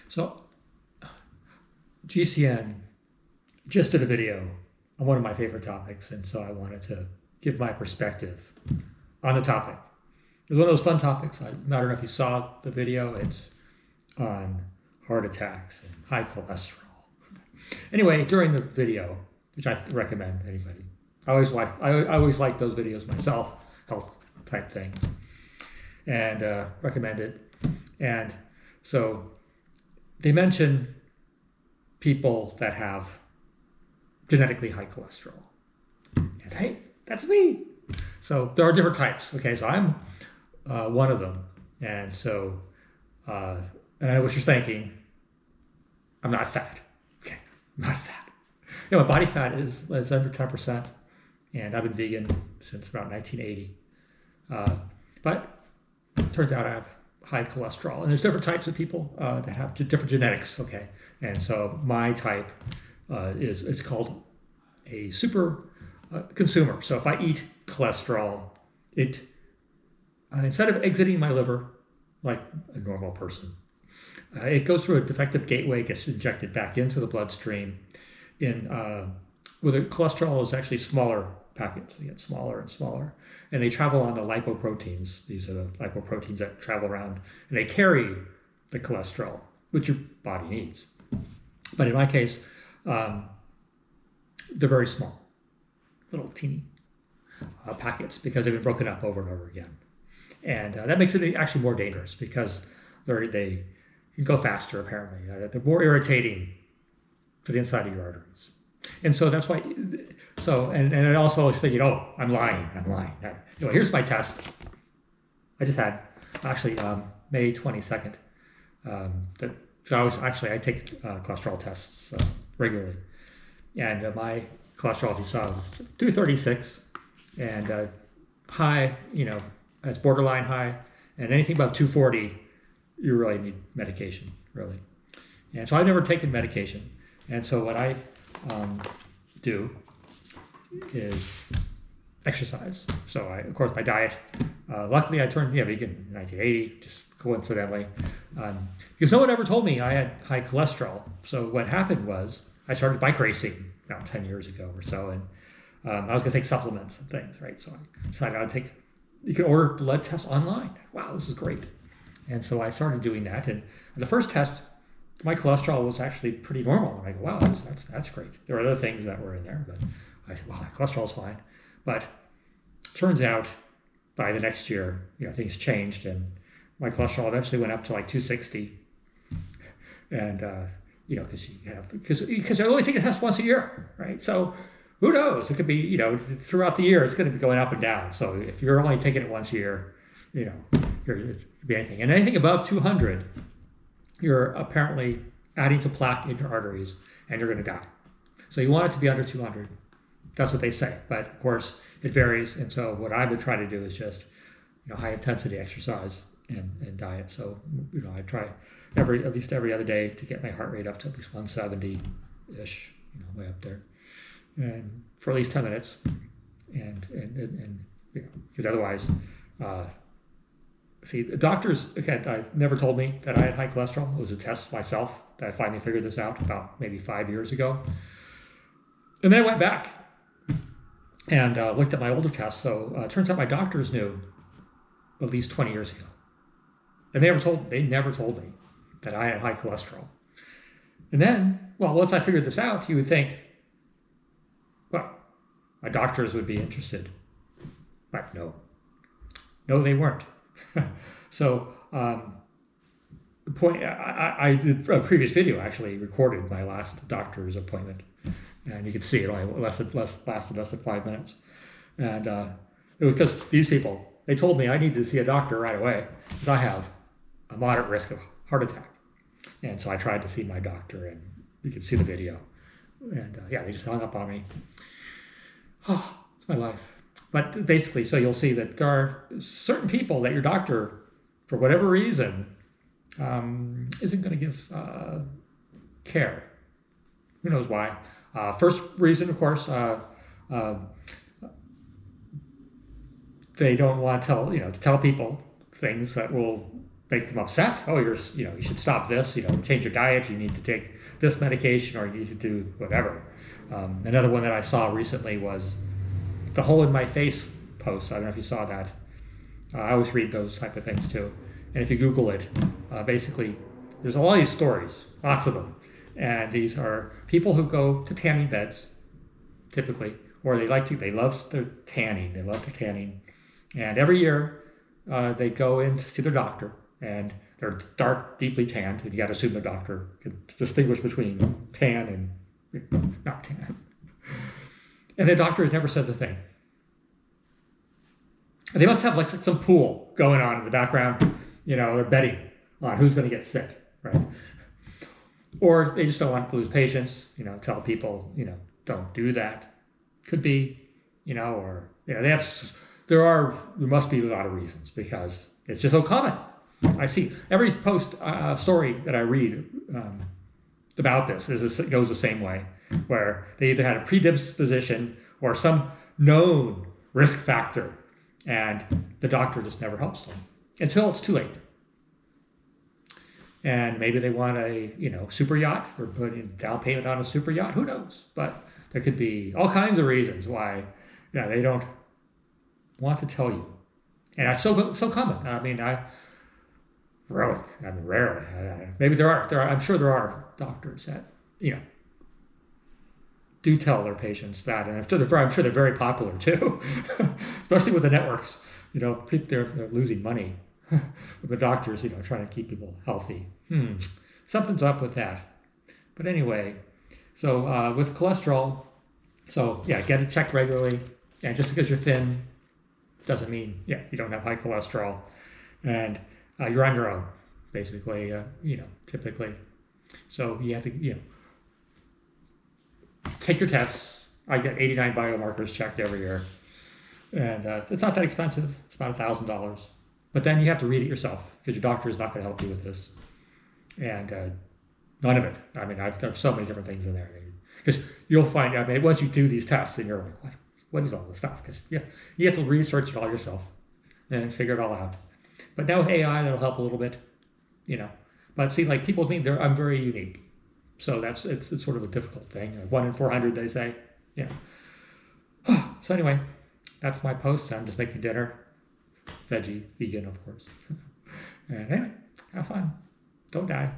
So GCN just did a video on one of my favorite topics, and so I wanted to give my perspective on the topic. It was one of those fun topics. I don't know if you saw the video. It's on heart attacks and high cholesterol. Anyway, during the video, which I recommend anybody, I always like those videos myself, health type things, and recommend it. And so they mention people that have genetically high cholesterol. And hey, that's me. So there are different types. Okay, so I'm one of them. And so, and I know what you're thinking. I'm not fat. Okay, I'm not fat. You know, my body fat is under 10%, and I've been vegan since about 1980. But it turns out I have high cholesterol, and there's different types of people that have different genetics. Okay, and so my type is called a super consumer. So if I eat cholesterol, it instead of exiting my liver like a normal person, it goes through a defective gateway, gets injected back into the bloodstream. Where the cholesterol is actually smaller packets. They get smaller and smaller, and they travel on the lipoproteins. These are the lipoproteins that travel around, and they carry the cholesterol, which your body needs. But in my case, they're very small, little teeny packets, because they've been broken up over and over again. And that makes it actually more dangerous, because they can go faster, apparently. They're more irritating to the inside of your arteries. And so that's why, and I also was thinking, oh, I'm lying. You know, here's my test. I just had, actually, May 22nd. I take cholesterol tests regularly. And my cholesterol, if you saw, was 236. And high, you know, it's borderline high. And anything above 240, you really need medication, really. And so I've never taken medication. And so what I do is exercise. So of course, my diet. Luckily, I turned vegan in 1980, just coincidentally, because no one ever told me I had high cholesterol. So what happened was I started bike racing about 10 years ago or so, and I was going to take supplements and things, right? So I decided I'd take. You can order blood tests online. Wow, this is great. And so I started doing that, and the first test, my cholesterol was actually pretty normal. And I go, wow, that's great. There were other things that were in there, but I said, well, my cholesterol's fine. But turns out by the next year, you know, things changed, and my cholesterol eventually went up to like 260. And you know, because I only take a test once a year, right? So who knows? It could be, you know, throughout the year, it's going to be going up and down. So if you're only taking it once a year, you know, it could be anything. And anything above 200, you're apparently adding to plaque in your arteries, and you're going to die. So you want it to be under 200. That's what they say. But of course, it varies. And so what I've been trying to do is just, you know, high intensity exercise and diet. So, you know, I try at least every other day to get my heart rate up to at least 170-ish, you know, way up there, and for at least 10 minutes. And you know, because otherwise, see, the doctors, again, never told me that I had high cholesterol. It was a test myself that I finally figured this out about maybe 5 years ago. And then I went back and looked at my older tests. So it turns out my doctors knew at least 20 years ago. And they never told me that I had high cholesterol. And then, well, once I figured this out, you would think, well, my doctors would be interested. But no, they weren't. So the point, I did a previous video, actually recorded my last doctor's appointment, and you can see it only lasted less than 5 minutes. And it was because these people, they told me I needed to see a doctor right away because I have a moderate risk of heart attack. And so I tried to see my doctor, and you can see the video. And they just hung up on me. Oh, it's my life. But basically, so you'll see that there are certain people that your doctor, for whatever reason, isn't going to give care. Who knows why? First reason, of course, they don't want to tell people things that will make them upset. Oh, you should stop this. Change your diet. You need to take this medication, or you need to do whatever. Another one that I saw recently was the hole in my face post. I don't know if you saw that. I always read those type of things too. And if you Google it, basically, there's all these stories, lots of them. And these are people who go to tanning beds, typically, or they love their tanning. They love their tanning. And every year, they go in to see their doctor, and they're dark, deeply tanned. And you got to assume the doctor can distinguish between tan and not tan. And the doctor never says a thing. And they must have like some pool going on in the background. They're betting on who's going to get sick, right? Or they just don't want to lose patients. Tell people, don't do that. Could be, or there must be a lot of reasons, because it's just so common. I see every post story that I read about this goes the same way, where they either had a predisposition or some known risk factor, and the doctor just never helps them until it's too late. And maybe they want a super yacht, or putting down payment on a super yacht. Who knows? But there could be all kinds of reasons why they don't want to tell you, and that's so common. Rarely. Maybe there are. I'm sure there are doctors that do tell their patients that, and I'm sure they're very popular too, especially with the networks. They're losing money with the doctors, trying to keep people healthy. Something's up with that. But anyway, so with cholesterol, get it checked regularly. And just because you're thin doesn't mean you don't have high cholesterol, and you're on your own, basically. Typically. So you have to take your tests. I get 89 biomarkers checked every year, and it's not that expensive. It's about $1,000. But then you have to read it yourself, because your doctor is not going to help you with this. And none of it. There's so many different things in there. Because you'll find, once you do these tests, and you're like, what is all this stuff? Because you have to research it all yourself and figure it all out. But now with AI, that'll help a little bit, But see, like people think I'm very unique. So it's sort of a difficult thing. 1 in 400, they say. So anyway, that's my post. I'm just making dinner. Veggie, vegan, of course. And anyway, have fun. Don't die.